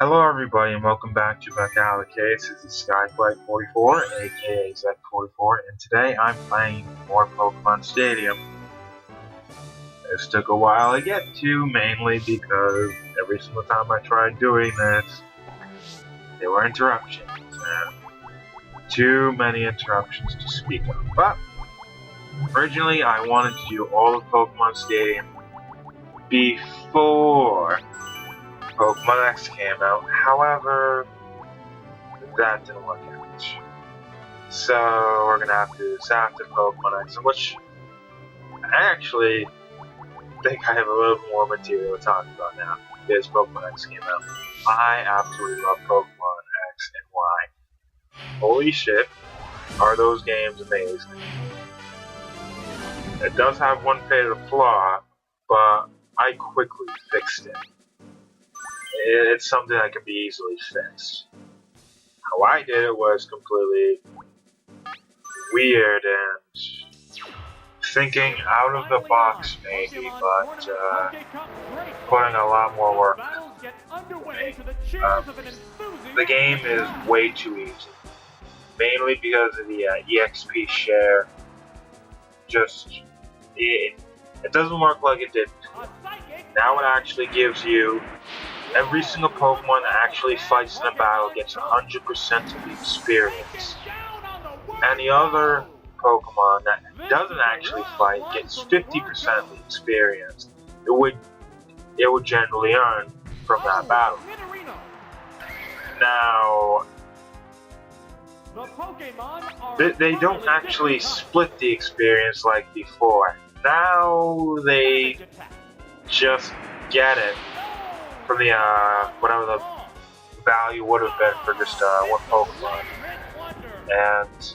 Hello everybody and welcome back to Back Out of the Case. This is Skyflight44, aka Z44, and today I'm playing more Pokemon Stadium. This took a while to get to, mainly because every single time I tried doing this, there were interruptions, and too many interruptions to speak of. But, originally I wanted to do all of Pokemon Stadium before Pokemon X came out. However, that didn't work out. So we're gonna have to do this after Pokemon X, which I actually think I have a little bit more material to talk about now because Pokemon X came out. I absolutely love Pokemon X and Y. Holy shit, are those games amazing. It does have one fatal flaw, but I quickly fixed it. It's something that can be easily fixed. How I did it was completely weird and thinking out of the box maybe, but putting a lot more work. The game is way too easy, mainly because of the EXP share. It doesn't work like it did before. Now it actually gives you every single Pokemon that actually fights in a battle gets 100% of the experience. And the other Pokemon that doesn't actually fight gets 50% of the experience it would generally earn from that battle. Now, they don't actually split the experience like before. Now they just get it from the whatever the value would have been for just one Pokemon, and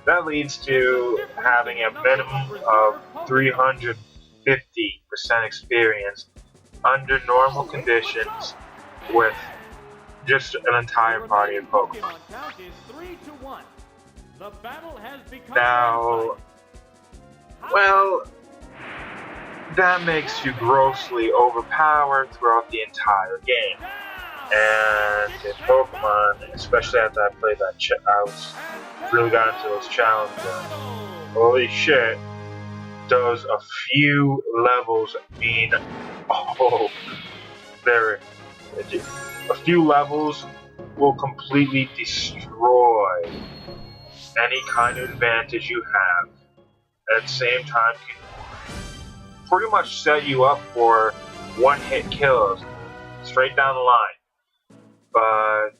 that leads to having a minimum of 350% experience under normal conditions with just an entire party of Pokemon. Now, well, that makes you grossly overpowered throughout the entire game. And in Pokemon, especially after I played that, really got into those challenges. Holy shit, does a few levels mean, oh, a few levels will completely destroy any kind of advantage you have. At the same time, can pretty much set you up for one-hit kills straight down the line. But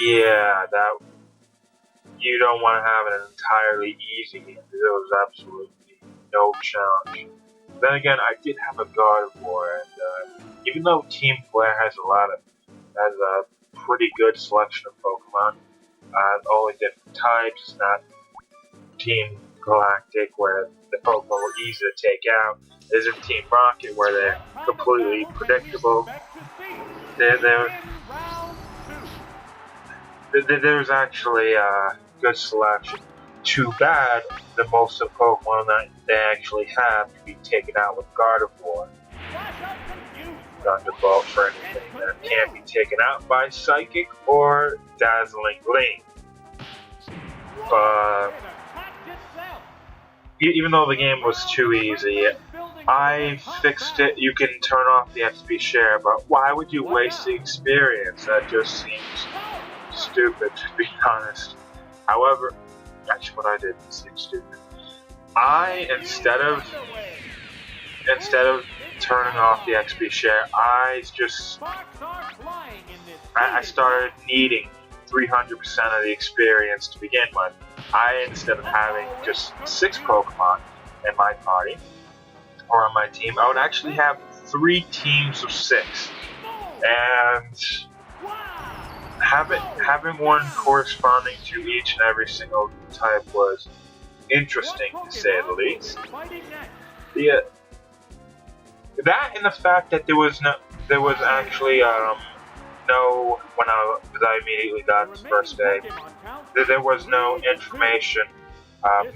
yeah, that you don't want to have an entirely easy game. There was absolutely no challenge. Then again, I did have a God of War, and even though Team Flare has a pretty good selection of Pokemon, only different types. It's not Team Galactic where the Pokemon were easy to take out. It isn't Team Rocket where they're completely predictable. There's actually a good selection. Too bad that most of the Pokemon that they actually have can be taken out with Gardevoir. Thunderbolt for anything that can't be taken out by Psychic or Dazzling Gleam. But even though the game was too easy, I fixed it. You can turn off the XP share, but why would you waste the experience? That just seems stupid, to be honest. However, actually what I did seems stupid. Instead of turning off the XP share, I started needing 300% of the experience to begin with. Instead of having just 6 Pokemon in my party or on my team, I would actually have 3 teams of 6, and having one corresponding to each and every single type was interesting, to say the least. That and the fact that there was actually when I immediately got this first day, there was no information,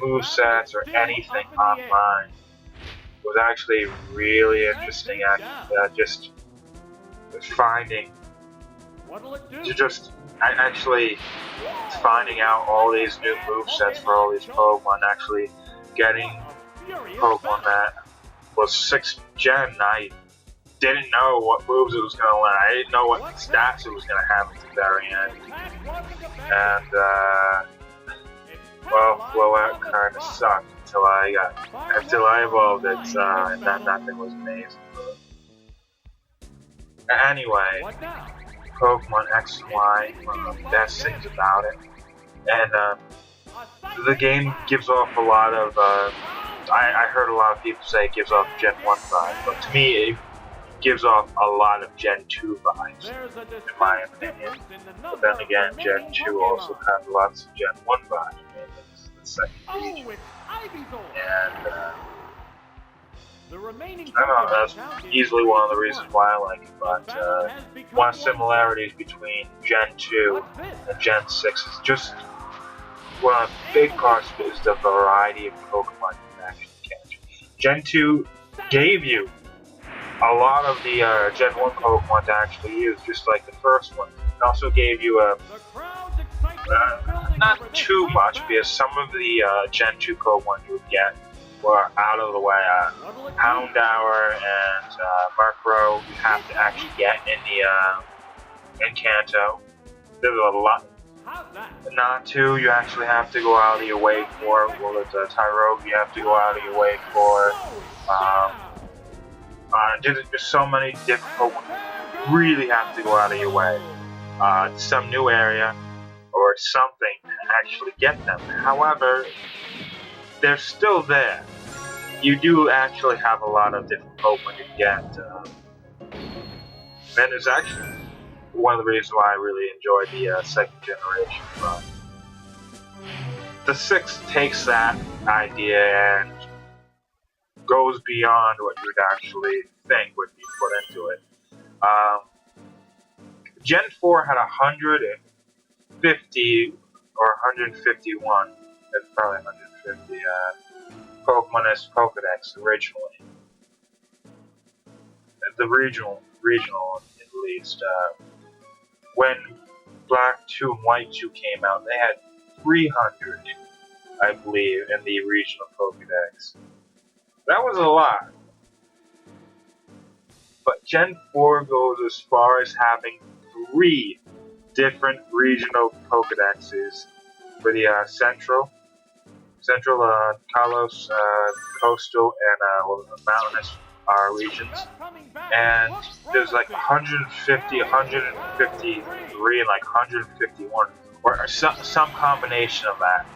movesets or anything online. It was actually really interesting. finding, What'll it do? actually finding out all these new movesets for all these Pokemon, actually getting Pokemon that was 6th gen. I didn't know what moves it was going to learn. I didn't know what stats it was going to have at the very end. And, well, Blowout kind of sucked until I evolved it, and then that thing was amazing. Anyway, What now? Pokemon X and Y, one of the best things about it. And, the game gives off a lot of, I heard a lot of people say it gives off Gen 1 vibes, but to me it gives off a lot of Gen 2 vibes, in my opinion. But then again, Gen 2 also has lots of Gen 1 vibes, maybe it's the second region. And, I don't know, that's easily one of the reasons why I like it, but one of the similarities between Gen 2 and Gen 6 is just one of the big parts of it is the variety of Pokemon you can actually catch. Gen 2 gave you a lot of the Gen 1 Pokemon to actually use, just like the first one. It also gave you not too much, because some of the Gen 2 Pokemon you would get were out of the way. Houndour and Murkrow you have to actually get in the Kanto. There's a lot. Not to, you actually have to go out of your way for. Well, it's Tyrogue, you have to go out of your way for. There's so many different Pokemon. You really have to go out of your way. Some new area or something to actually get them. However, they're still there. You do actually have a lot of different Pokemon you get. And it's actually one of the reasons why I really enjoyed the second generation. But the 6th takes that idea and goes beyond what you would actually think would be put into it. Gen 4 had 150 or 151, it's probably 150 Pokemon as Pokedex originally. The regional at least. When Black 2 and White 2 came out, they had 300, I believe, in the regional Pokedex. That was a lot. But Gen 4 goes as far as having 3 different regional Pokedexes for the Central, Kalos, Coastal, and Mountainous regions. And there's like 150, 153, and like 151, or some combination of that.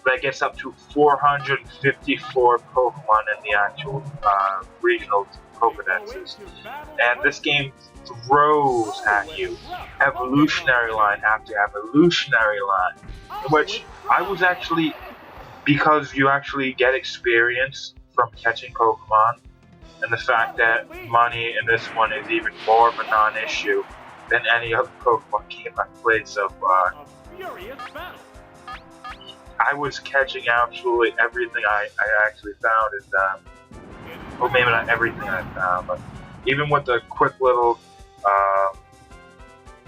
That gets up to 454 Pokemon in the actual regional Pokedexes. And this game throws at you evolutionary line after evolutionary line, which I was actually, because you actually get experience from catching Pokemon, and the fact that money in this one is even more of a non-issue than any other Pokemon game I've played so far. I was catching absolutely everything I actually found, and well, maybe not everything I found, but even with the quick little,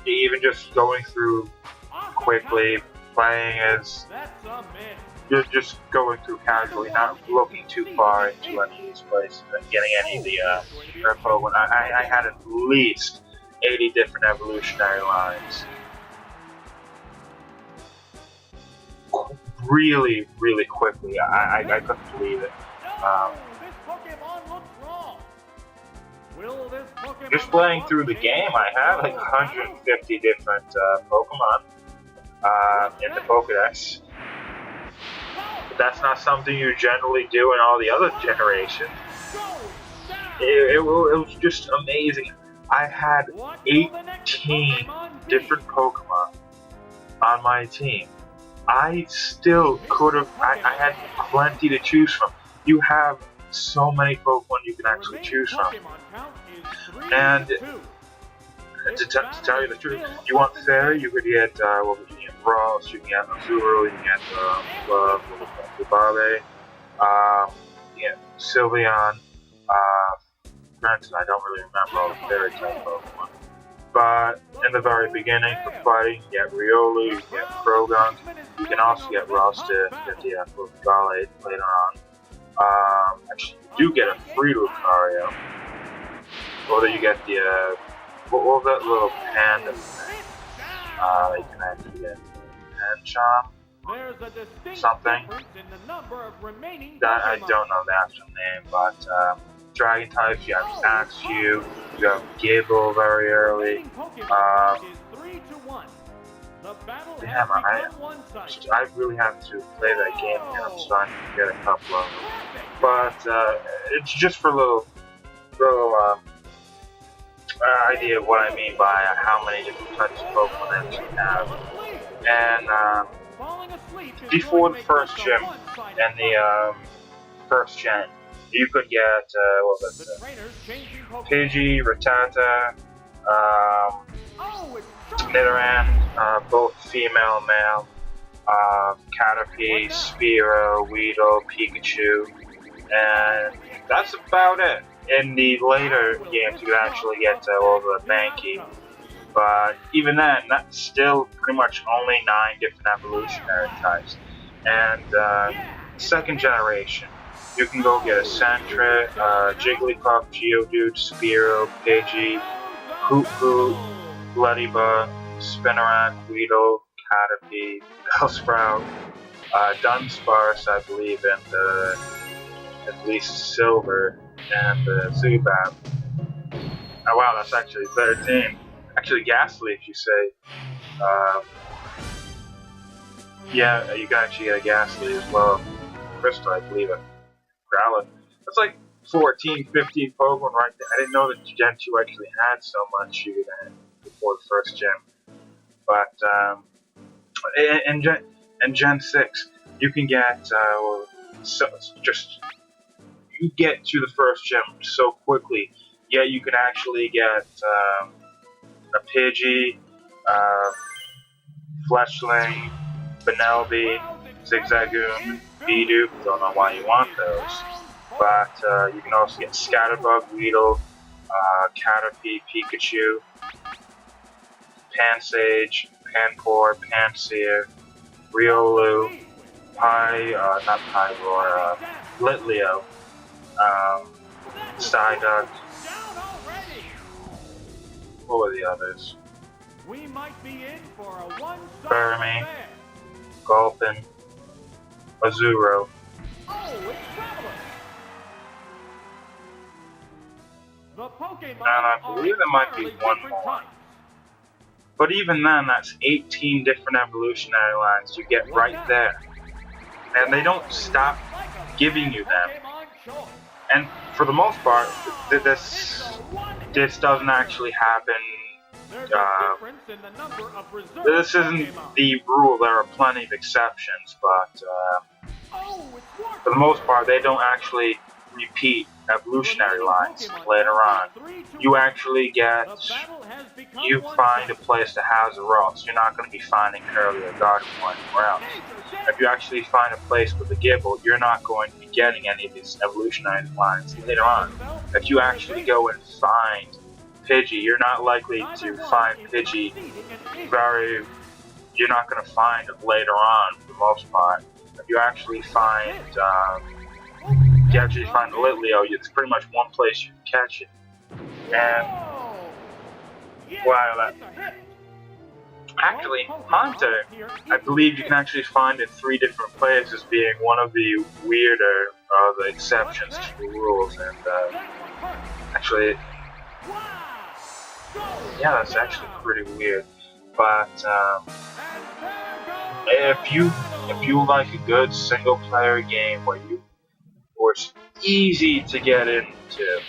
even just going through quickly, playing as, just going through casually, not looking too far into any of these places and getting any of the rare Pokemon. I had at least 80 different evolutionary lines. Really, really quickly. I couldn't believe it. Just playing through the game, I had like 150 different Pokemon in the Pokedex. But that's not something you generally do in all the other generations. It was just amazing. I had 18 different Pokemon on my team. I still could have, I had plenty to choose from. You have so many Pokemon you can actually choose from. And to tell you the truth, you want Fairy, you could get, well, you can get Ross, you can get Azuru, you can get Lubabe, you can get Sylveon, granted, I don't really remember all the fairy type Pokemon. But in the very beginning, for fighting, you get Riolu, you get Croagunk, you can also get Ralston, get the Gallade later on. Actually, you do get a free Lucario. Or that you get the, what was that little panda thing? You can actually get Pancham? Something. That I don't know the actual name, but Dragon types, you have Axew, you have Gable very early. Damn, I really have to play that game again. I'm starting to get a couple of them. But it's just for a little idea of what I mean by how many different types of Pokemon that you have. And before the first gym and the first gen, you could get what was it? Pidgey, Rattata, Nidoran, both female and male, Caterpie, Spearow, Weedle, Pikachu, and that's about it. In the later games, you could actually get the Mankey, but even then, that's still pretty much only 9 different evolutionary types. And second generation, you can go get a Sentret, Jigglypuff, Geodude, Spearow, Pidgey, Hoot-Hoot, Bloodybug, Spinarak, Weedle, Caterpie, Bellsprout, Dunsparce, I believe, and at least Silver, and Zubat. Oh wow, that's actually 13. Actually, Ghastly, if you say. Yeah, you can actually get a Ghastly as well. Crystal, I believe it. Growlithe. That's like 14, 15 Pokemon right there. I didn't know that Gen 2 actually had so much before the first Gen. But, in Gen 6, you can get, you get to the first Gen so quickly. Yeah, you can actually get, a Pidgey, Fletchling, Benelby, Zigzagoon, Bidoof. Don't know why you want those. But you can also get Scatterbug, Weedle, Caterpie, Pikachu, Pansage, Panpour, Pansear, Riolu, Litleo, Psyduck. What were the others? Burmy, Gulpin, Azuro. And I believe there might be one more. But even then, that's 18 different evolutionary lines you get right there. And they don't stop giving you them. And for the most part, this doesn't actually happen. This isn't the rule. There are plenty of exceptions, but for the most part, they don't actually repeat evolutionary lines later on. You actually you find a place to house a Ross. You're not going to be finding Curly or Gardevoir anywhere else. If you actually find a place with a Gibble, you're not going to be getting any of these evolutionary lines later on. If you actually go and find Pidgey, you're not likely to find Pidgey you're not going to find it later on for the most part. If you actually find Litleo, it's pretty much one place you can catch it. And wow, actually, Haunter, I believe you can actually find in 3 different places, being one of the weirder of the exceptions to the rules. And actually, yeah, that's actually pretty weird. But if you like a good single player game where it's easy to get into,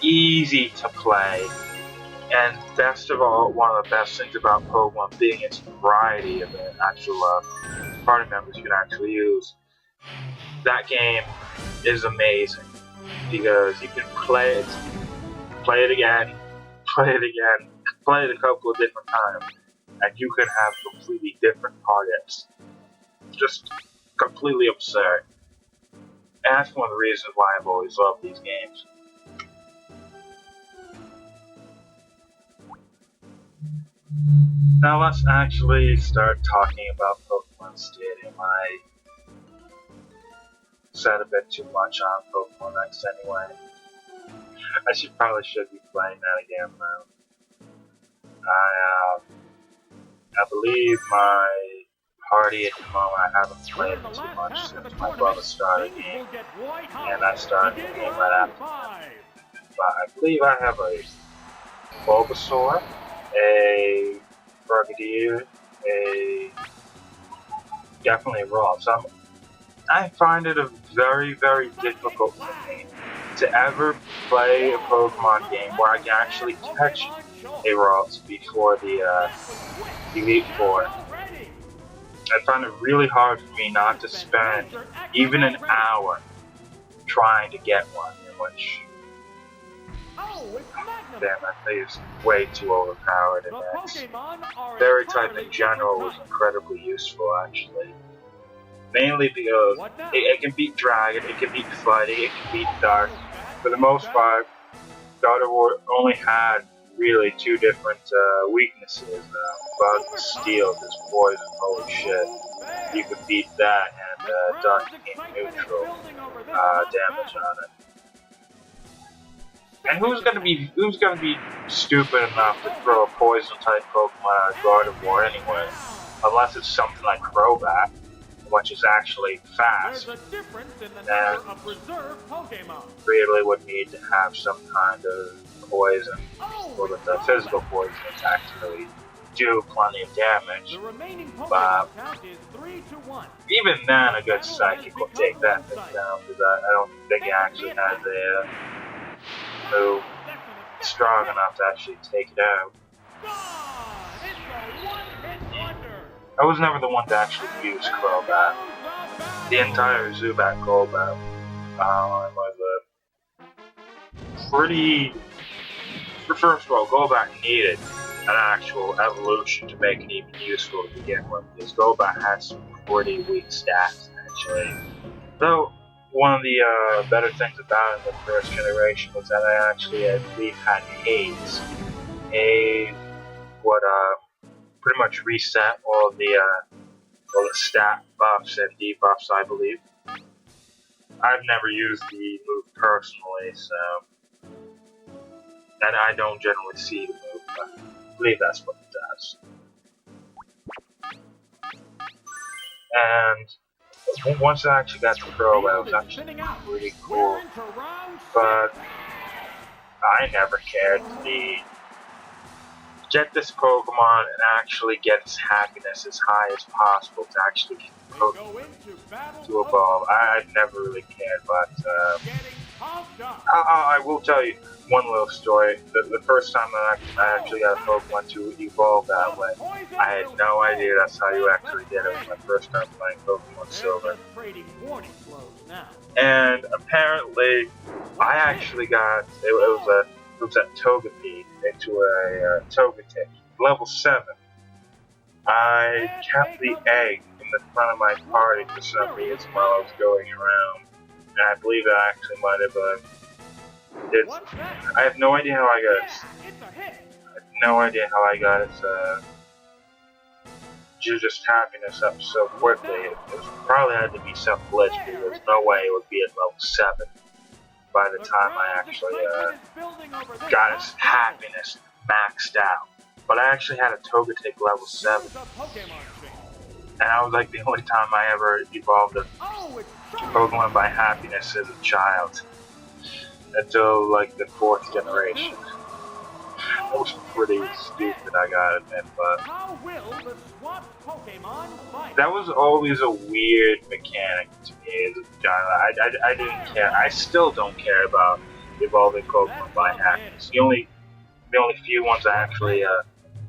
easy to play, and best of all, one of the best things about Pokemon being its variety of the actual party members you can actually use, that game is amazing because you can play it again, play it a couple of different times, and you can have completely different targets. Just completely absurd. And that's one of the reasons why I've always loved these games. Now let's actually start talking about Pokemon Stadium. I said a bit too much on Pokemon X anyway. I probably should be playing that again now. I believe my party at the moment, I haven't played it too much since my brother started the game, and I started the game right after him. But I believe I have a Bulbasaur, a Brigadier, definitely Raw. So I find it a very, very difficult for me to ever play a Pokemon game where I can actually catch a Ralts before the Elite Four. I find it really hard for me not to spend even an hour trying to get one, which, damn, that thing is way too overpowered, and Fairy type in general was incredibly useful, actually. Mainly because it can beat Dragon, it can beat Fighting, it can beat Dark. For the most part, God of War only had really two different weaknesses. Bug, Steel, just Poison, holy shit. You could beat that, and Dark became neutral damage on it. And who's gonna be stupid enough to throw a Poison type Pokemon at God of War anyway? Unless it's something like Crobat, which is actually fast, and really would need to have some kind of poison, or with the physical poison to actually do plenty of damage. But even then, a good Psychic will take that thing down, because I don't think it actually has a move strong enough to actually take it out. I was never the one to actually use Crobat. The entire Zubat Golbat was a pretty... First of all, Golbat needed an actual evolution to make it even useful to begin with, because Golbat had some pretty weak stats, actually. Though, one of the better things about it in the first generation was that I actually, I believe, had Haze. Haze would, pretty much reset all the stat buffs and debuffs, I believe. I've never used the move personally, so... And I don't generally see the move, but I believe that's what it does. And once I actually got to Pro, that was actually pretty cool. But I never cared to get this Pokemon and actually get its happiness as high as possible to actually get the Pokemon to evolve. I've never really cared, but I will tell you one little story. The first time that I actually got a Pokemon to evolve that way, I had no idea that's how you actually did it. It was my first time playing Pokemon Silver. And apparently, I actually got, it was at Togepi into a Togetic, level 7. I kept the egg in the front of my party for some reason while I was going around. And I believe that actually might have I have no idea how I got it. I have no idea how I got its just happiness up so quickly. It probably had to be some glitch, because there's no way it would be at level 7 by the time I actually got its happiness maxed out. But I actually had a Togetic level 7. And that was like the only time I ever evolved a Pokemon by happiness as a child. Until like the 4th generation. That was pretty stupid, I gotta admit, but that was always a weird mechanic to me as a child. I didn't care. I still don't care about evolving Pokemon by happiness. The only few ones I actually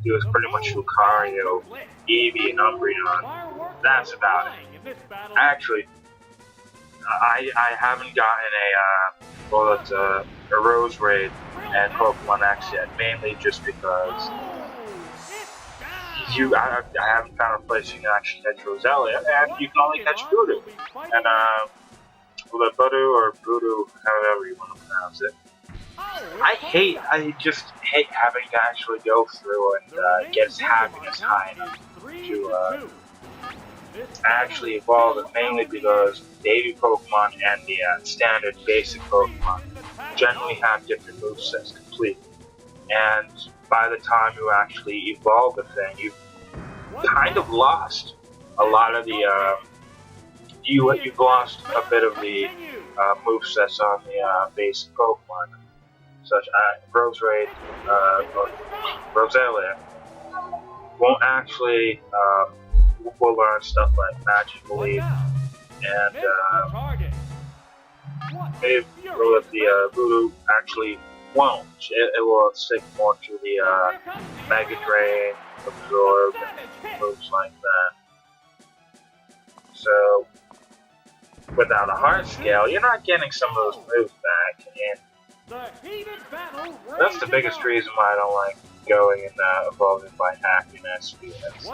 do is pretty much Lucario, Eevee, and Umbreon. That's about it. Actually, I haven't gotten a Rose Raid and Pokemon X yet, mainly just because I haven't found a place you can actually catch Roselia, and you can only catch Voodoo. And the Voodoo or Voodoo, however you want to pronounce it, I just hate having to actually go through and get its happiness high enough to actually evolve it, mainly because baby Pokemon and the standard basic Pokemon generally have different movesets completely. And by the time you actually evolve the thing, you've kind of lost a lot of the you've lost a bit of the movesets on the basic Pokemon, such as Roserade or Roselia won't actually will learn stuff like Magic Leap and maybe with the Voodoo actually won't. It will stick more to the Mega Drain, Absorb, and moves like that. So without a heart scale, you're not getting some of those moves back, and that's the biggest reason why I don't like going and evolving by happiness, because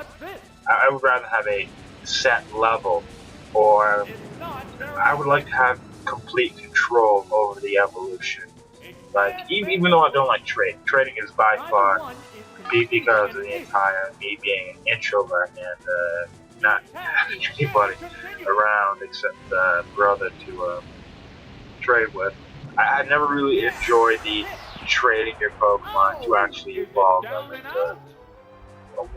I would rather have a set level, or I would like to have complete control over the evolution. Like, even though I don't like trading is by far, because of the entire me being an introvert and not having anybody around except brother to trade with. I never really enjoyed the trading your Pokemon to actually evolve them into.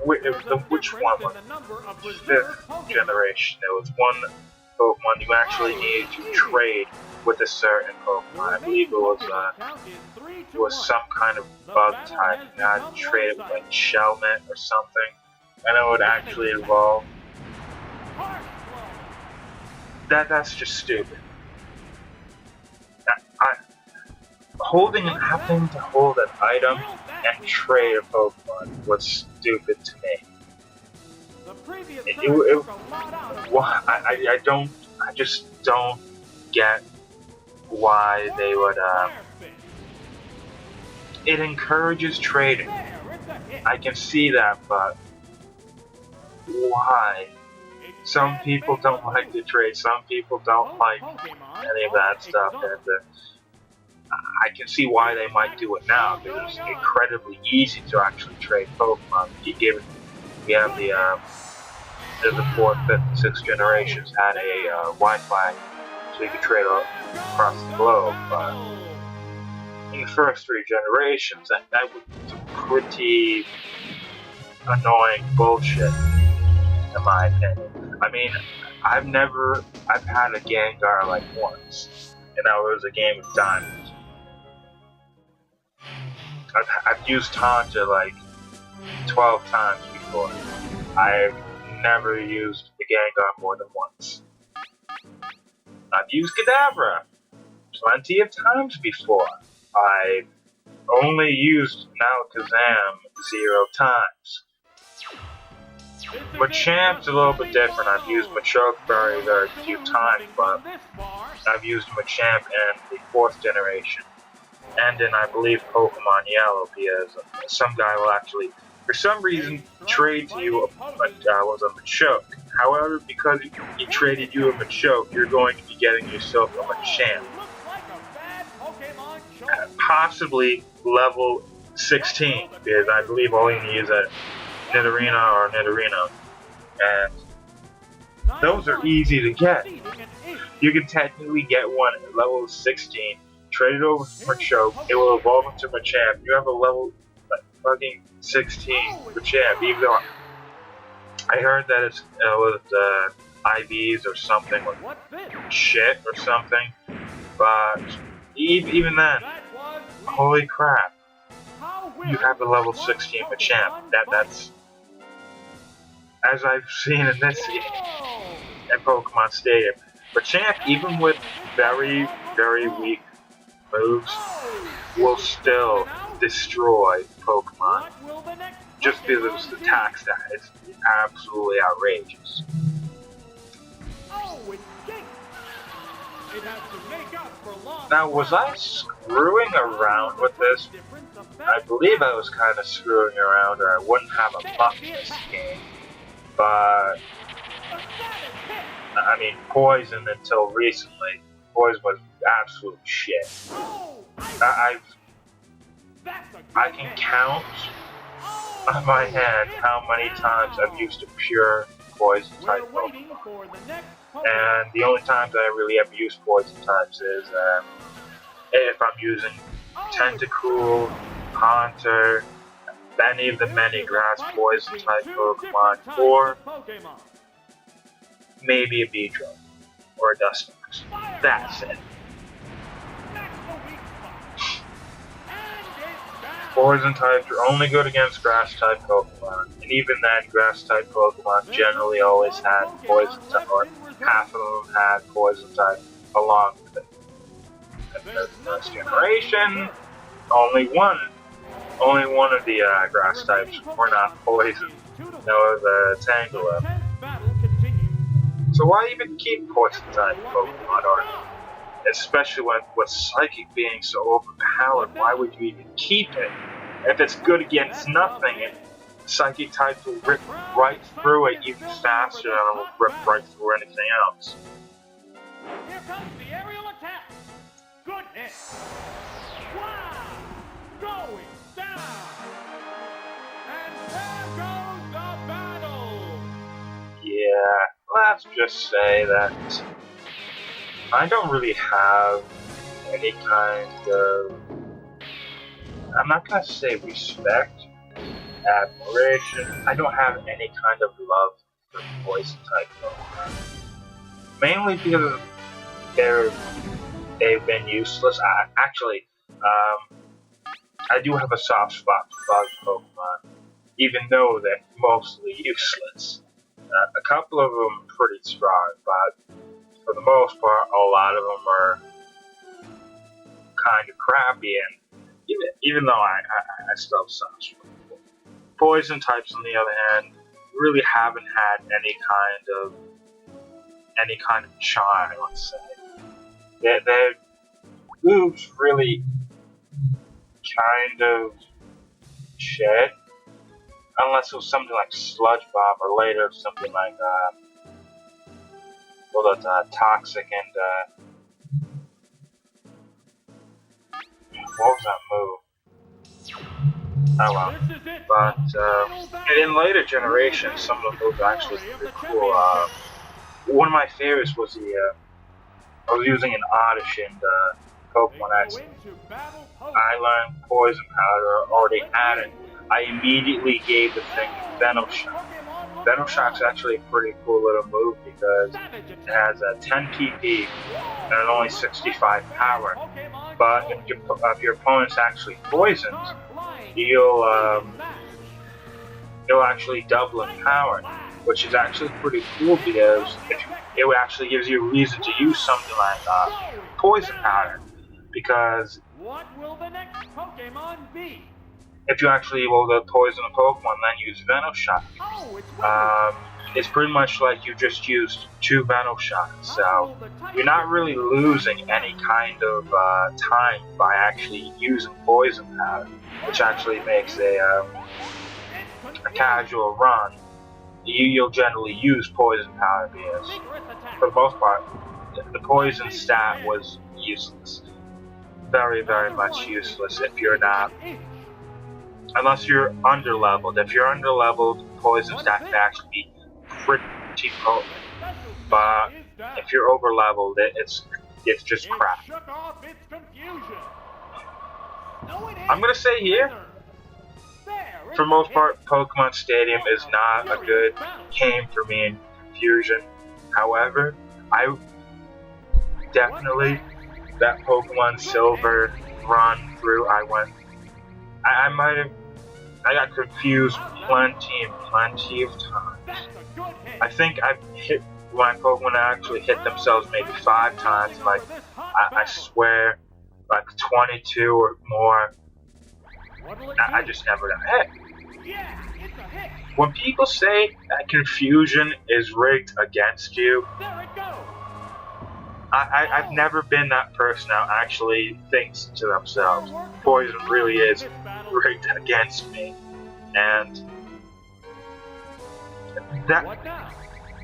Which one was the 5th generation? There was one Pokemon you actually needed to trade with a certain Pokemon. I believe it was some kind of bug type. You had to trade it with like Shelmet or something, and it would actually evolve. That's just stupid. Having to hold an item and trade a Pokemon was stupid to me. I just don't get why they would, it encourages trading. I can see that, but why? Some people don't like to trade, some people don't like any of that stuff, and I can see why they might do it now, because it's incredibly easy to actually trade Pokemon. Given we have the 4th, 5th, and 6th generations had a Wi-Fi, so you could trade across the globe, but in the first 3 generations, that was some pretty annoying bullshit, in my opinion. I mean, I've had a Gengar like once, and that was a game of Diamonds. I've used Tanta like 12 times before. I've never used the Gengar more than once. I've used Kadabra plenty of times before. I've only used Alakazam 0 times. Machamp's a little bit different. I've used Machoke very, very few times, but I've used Machamp in the 4th generation. And in, I believe, Pokemon Yellow, because some guy will actually, for some reason, trade to you a Machoke. However, because he traded you a Machoke, you're going to be getting yourself a Machamp. Possibly level 16, because I believe all you need is a Nidorino or Nidorino. And those are easy to get. You can technically get one at level 16. Trade it over for Machoke, it will evolve into Machamp. You have a level fucking 16 Machamp, even though I heard that it's with IVs or something, with shit or something, but even then, holy crap, you have a level 16 Machamp. That's, as I've seen in this game, at Pokemon Stadium, Machamp, even with very, very weak moves, will still destroy Pokemon just because of its attack stat. It's absolutely outrageous. Now, was I screwing around with this? I believe I was kind of screwing around, or I wouldn't have a muck in this game. But I mean, Poison until recently. Poison was absolute shit. I can count on my hand how many times I've used a pure poison type Pokemon. And the only times I really ever use poison types is if I'm using Tentacool, Haunter, any of the many grass poison type Pokemon, or maybe a Beedrill or a Dustox. That's it. Poison types are only good against grass type Pokemon, and even then, grass type Pokemon generally always had poison type, or half of them had poison type along with it. And the first generation, only one of the grass types were not poison. That was Tangela. So why even keep poison type Pokemon, or especially with Psychic being so overpowered, why would you even keep it? If it's good against nothing, Psychic types will rip right through it even faster than it will rip right through anything else. Here comes the aerial attack. Good hit. Wow! Going down. And there goes the battle. Yeah, let's just say that I don't really have any kind of, I'm not gonna say respect, admiration, I don't have any kind of love for poison type Pokemon. Mainly because they've been useless. I do have a soft spot for bug Pokemon, even though they're mostly useless. A couple of them are pretty strong, but for the most part, a lot of them are kind of crappy, and even though I still have soft spot. Poison types, on the other hand, really haven't had any kind of charm, let's say. Their moves really kind of shed, unless it was something like Sludge Bomb, or later something like Toxic and what was that move? Oh well. But in later generations, some of the moves are actually pretty cool. One of my favorites was I was using an Oddish in Pokemon X. I learned Poison Powder, already had it. I immediately gave the thing Venom Shock. Venom Shock's actually a pretty cool little move because it has a 10 PP and only 65 power. But if your opponent's actually poisoned, you'll actually double in power, which is actually pretty cool because it actually gives you a reason to use something like Poison Powder. Because what will the next Pokemon be? If you actually able to poison a Pokemon, then use Venom Shock. It's pretty much like you just used 2 Venom Shots, so you're not really losing any kind of time by actually using Poison Powder, which actually makes a casual run. You'll generally use Poison Powder because, for the most part, the Poison stat was useless. Very, very much useless if you're not, unless you're under-leveled. If you're under-leveled, Poison stat can actually be pretty potent. But if you're over-leveled, it's just crap. I'm gonna say here, for the most part, Pokemon Stadium is not a good game for me in Fusion. However, I definitely, that Pokemon Silver run through, I got confused plenty of times. I think I've hit my Pokemon actually hit themselves maybe 5 times, like, I swear, like 22 or more. I just never got hit. When people say that Confusion is rigged against you, I've never been that person that actually thinks to themselves, Poison really is rigged against me. And that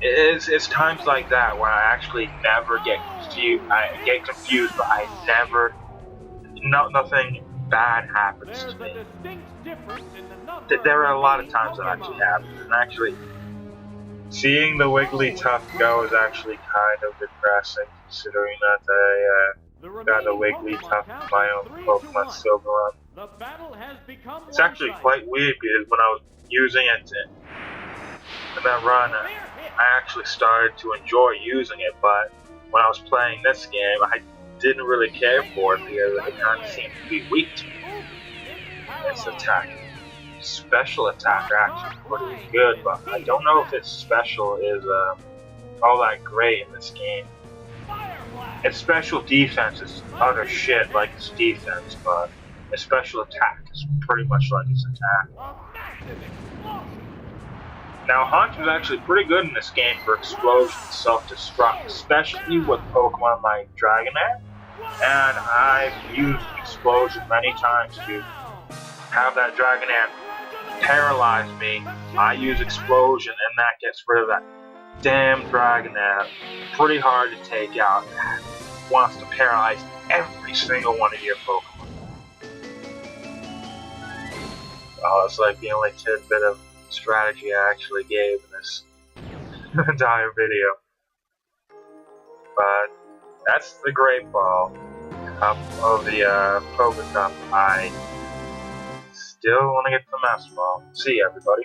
it's times like that where I actually never get confused. I get confused, but I never, nothing bad happens There's to a me. distinct difference in the number There are a of lot of remaining times that actually Pokemon. happens, and actually seeing the Wigglytuff go is actually kind of depressing, considering that I The got a remaining Pokemon Wigglytuff in count my is own 3 to Pokemon 1. Silver run. The battle has become It's actually one-sided. quite weird because when I was using it in that run, Prepare hit. I actually started to enjoy using it, but when I was playing this game, I didn't really care for it because it kind of seemed to be weak to me. Oops, it's Its paralyzed. attack. Special attack are Rocks actually are pretty flying good, in but this I heated don't know if match. its special is all that great in this game. Fire blast. Its special defense is utter shit like its defense, but its special attack is pretty much like its attack. A massive explosion. Now, Hunch is actually pretty good in this game for explosion and self-destruct, especially with Pokemon like Dragonair, and I've used explosion many times to have that Dragonair paralyze me. I use explosion and that gets rid of that damn Dragonair. Pretty hard to take out. It wants to paralyze every single one of your Pokemon. Oh, it's like the only tidbit of strategy I actually gave in this entire video. But that's the Great Ball Cup of the Poké Cup. I still want to get the Master Ball. See you, everybody.